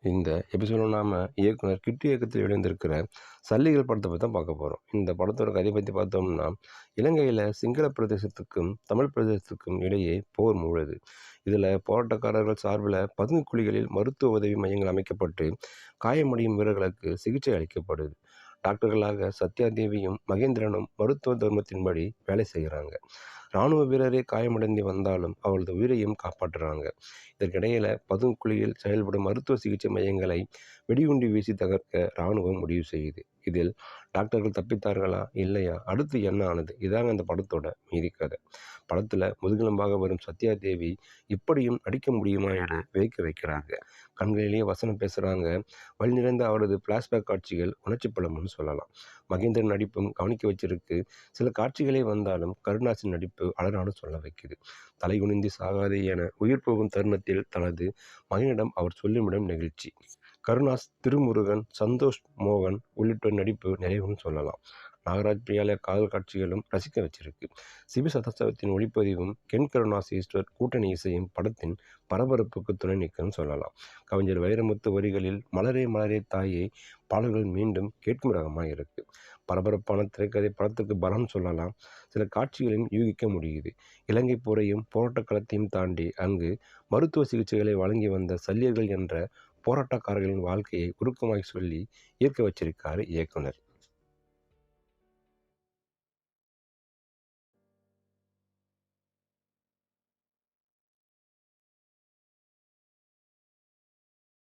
இந்த எபிசோடில் நாம் இயக்குனர் கிட்டு இயக்கத்தில் வெளிவந்திருக்கிற சல்லிகள் படத்தை பற்றி தான் பார்க்க போகிறோம். இந்த படத்தோட கதை பற்றி பார்த்தோம்னா, இலங்கையில் சிங்கள பிரதேசத்துக்கும் தமிழ் பிரதேசத்துக்கும் இடையே போர் மூழுது. இதில் போராட்டக்காரர்கள் சார்பில் பதுங்கு குழிகளில் மருத்துவ உதவி மையங்கள் அமைக்கப்பட்டு காயமடையும் வீரர்களுக்கு சிகிச்சை அளிக்கப்படுது. டாக்டர்களாக சத்யா தேவியும் மகேந்திரனும் மருத்துவ தர்மத்தின்படி வேலை செய்கிறாங்க. இராணுவ வீரரே காயமடைந்து வந்தாலும் அவரது உயிரையும் காப்பாற்றுறாங்க. இதற்கிடையில் பதுங்குக்குழியில் செயல்படும் மருத்துவ சிகிச்சை மையங்களை வெடிகுண்டு வீசி தகர்க்க இராணுவம் முடிவு செய்யுது. இதில் டாக்டர்கள் தப்பித்தார்களா இல்லையா, அடுத்து என்ன ஆனது, இதாங்க அந்த படத்தோட மீதி கதை. படத்தில் முதுகெலும்பாக வரும் சத்யா தேவி இப்படியும் நடிக்க முடியுமா என வியக்க வைக்கிறாங்க. கண்களிலேயே வசனம் பேசுகிறாங்க. வழி நிறைந்த அவரது பிளாஷ்பேக் காட்சிகள் உணர்ச்சி பலம்னு சொல்லலாம். மகேந்திரன் நடிப்பும் கவனிக்க வச்சிருக்கு. சில காட்சிகளே வந்தாலும் கருணாசின் நடிப்பு அழகான சொல்ல வைக்குது. தலைகுனிந்து சாகாதே என உயிர் போகும் தருணத்தில் தனது மகனிடம் அவர் சொல்லிவிடும் நெகிழ்ச்சி. கருணாஸ், திருமுருகன், சந்தோஷ் மோகன் உள்ளிட்டோர் நடிப்பு நிறைவுன்னு சொல்லலாம். நாகராஜ் பிரியாலய காதல் காட்சிகளும் ரசிக்க வச்சிருக்கு. சிபி சதாசிவத்தின் ஒளிப்பதிவும் கென் கருணாஸ் ஈஸ்வர் கூட்டணி இசையும் படத்தின் பரபரப்புக்கு துணை நிற்கும்னு சொல்லலாம். கவிஞர் வைரமுத்து வரிகளில் மலரே மலரே தாயே பாடல்கள் மீண்டும் கேட்கும் ரகமாக இருக்கு. பரபரப்பான திரைக்கதை படத்துக்கு பலம் சொல்லலாம். சில காட்சிகளையும் யூகிக்க முடியுது. இலங்கை போரையும் போராட்ட களத்தையும் தாண்டி அங்கு மருத்துவ சிகிச்சைகளை வழங்கி வந்த சல்லியர்கள் என்ற போராட்டக்காரர்களின் வாழ்க்கையை உருக்கமாய் சொல்லி ஈர்க்க வச்சிருக்காரு இயக்குனர்.